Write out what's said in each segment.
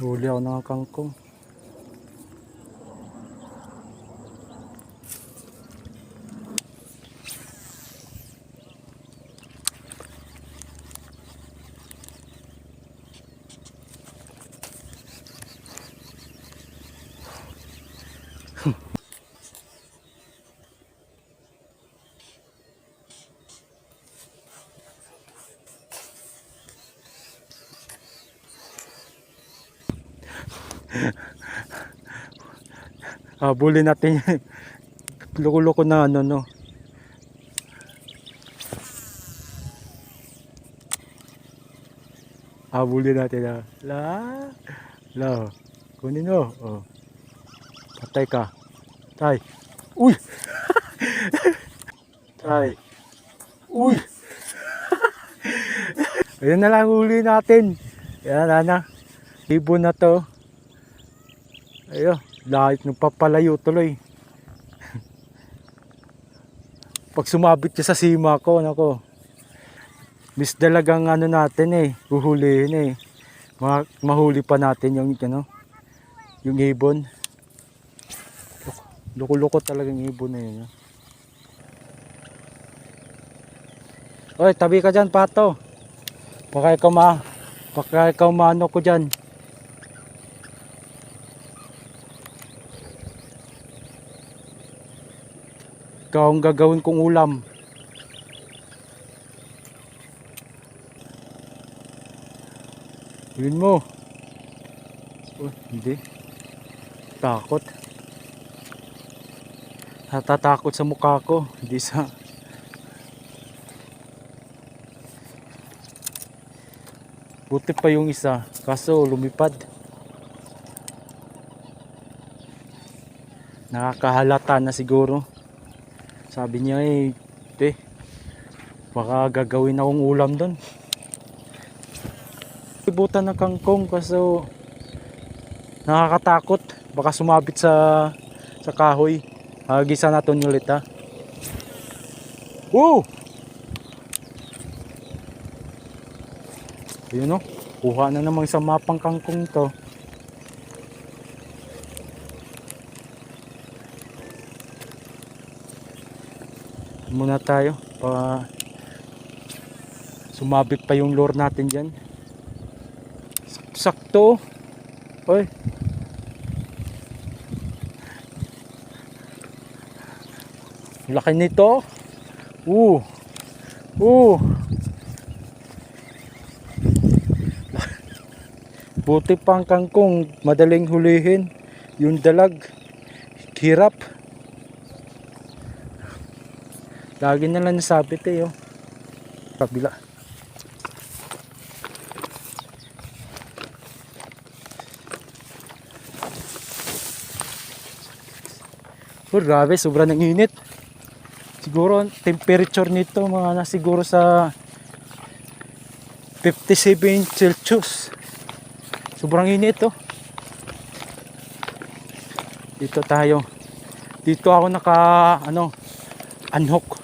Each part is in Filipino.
Huli ako ng kangkong. Habulin natin yung loko-loko na ano no. Habulin natin na. La. Kunin mo. Oh. Patay ka. Tay. Uy. Tay. Uy. Ayun na lang huli natin. Yan na. Ibon na to. Ayun. Lahit nung papalayo tuloy. Pag sumabit siya sa sima ko, nako. Miss dalagang ano natin huhulihin mahuli pa natin yung ano, yung ibon. Loko-loko talagang ibon na yun. Oy, tabi ka dyan, Pato. Baka ikaw maano ko dyan. Ikaw ang gagawin kong ulam. Yun mo. Oh, hindi. Takot. Natatakot sa mukha ko. Hindi sa... Buti pa yung isa. Kaso lumipad. Nakakahalata na siguro. Sabi niya baka gagawin akong ulam doon. Ibutan ng kangkong kaso nakakatakot. Baka sumabit sa kahoy. Gisa natin ulit ha. Woo! Ayun o. Kuha na namang isang mapang kangkong to. Muna tayo. Sumabit pa yung lure natin dyan. Sakto. Oy. Laki nito. Buti pang kangkong, madaling hulihin. Yung dalag, hirap. Lagi na lang nasabit kabila. Grabe, sobrang init. Siguro temperature nito mga siguro sa 57 Celsius. Sobrang init Dito tayo. Dito ako unhook.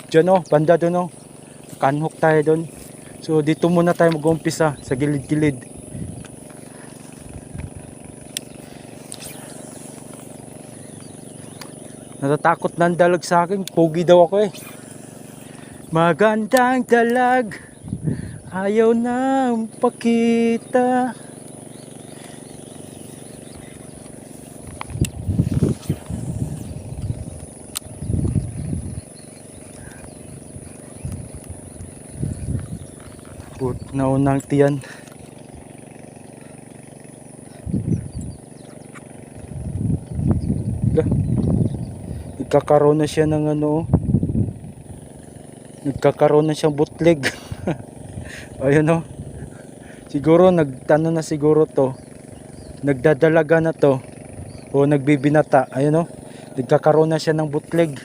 Diyan banda doon Naka-unhook tayo doon. So dito muna tayo mag-umpisa sa gilid-gilid. Natatakot na ang dalag sa akin. Pogi daw ako Magandang dalag, ayaw na pakita. Naunang tiyan. Nagkakaroon na siya ng nagkakaroon na siyang bootleg. Ayun siguro na siguro to, nagdadalaga na to o nagbibinata. Ayun nagkakaroon na siya ng bootleg.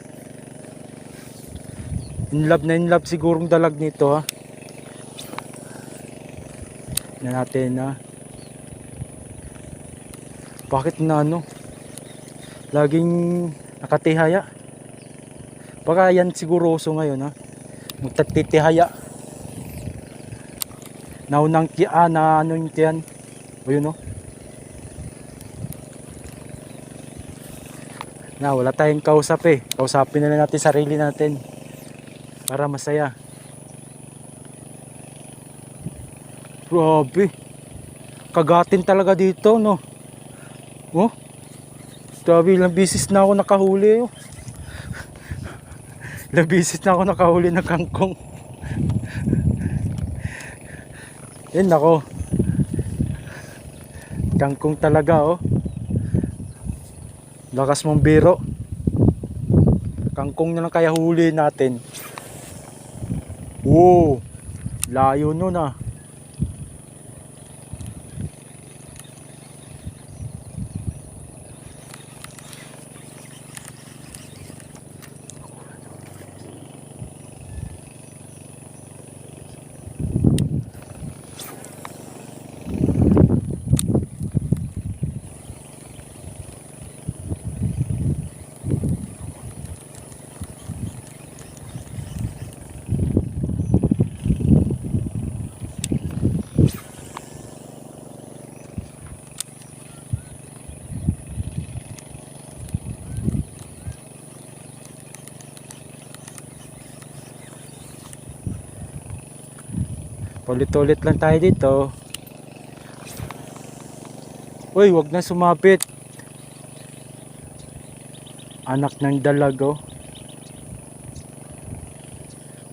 In love sigurong dalag nito na natin bakit laging nakatihaya. Baka yan siguro uso ngayon magtatitihaya. Naunang na yung tiyan. Ayun Na wala tayong kausap eh. Kausapin na lang natin sarili natin para masaya. Grabe. Kagatin talaga dito, no? Oh? Grabe, ilang bisis na ako nakahuli, oh. Ilang bisis na ako nakahuli ng kangkong. Yan ako. Kangkong talaga, oh. Lakas mong biro. Kangkong na lang kaya huli natin. Wow. Layo nun ah. Ulit-ulit lang tayo dito. Uy, wag na sumapit. Anak ng dalago.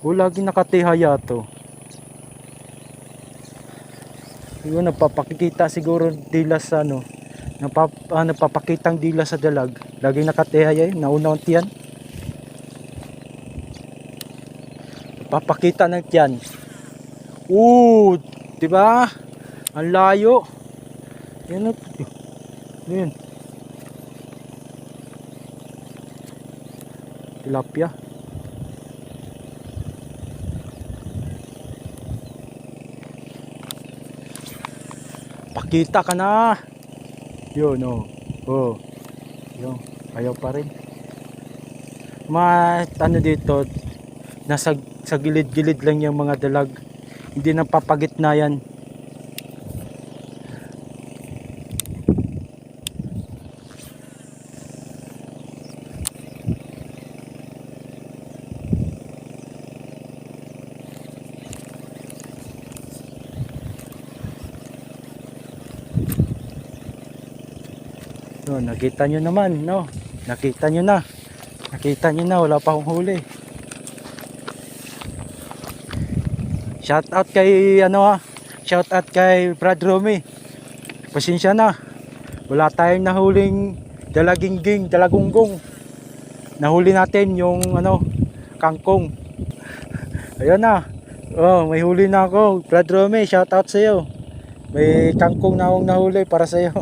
O, lagi nakatihaya to. Yun, napapakikita siguro dila sa ano. Napapakitang dila sa dalag. Lagi nakatihaya yun. Nauna ang tiyan. Papakita ng tiyan. Diba? Ang layo. Yan. Yan. Tilapia. Pakita ka na. Yun, oh. Oh. Yun. Ayaw pa rin. Ano dito, nasa sa gilid-gilid lang yung mga dalag. Hindi nang papagitna yan. No, nakita nyo naman, no? Nakita nyo na. Nakita nyo na, wala pa akong huli. Shout out kay shout out kay Brad Romy. Pasensya na. Wala tayong nahuling dalagunggong. Nahuli natin yung kangkong. Ayun na. Oh, may huli na ako. Brad Romy, shout out sa iyo. May kangkong na akong nahuli para sa iyo.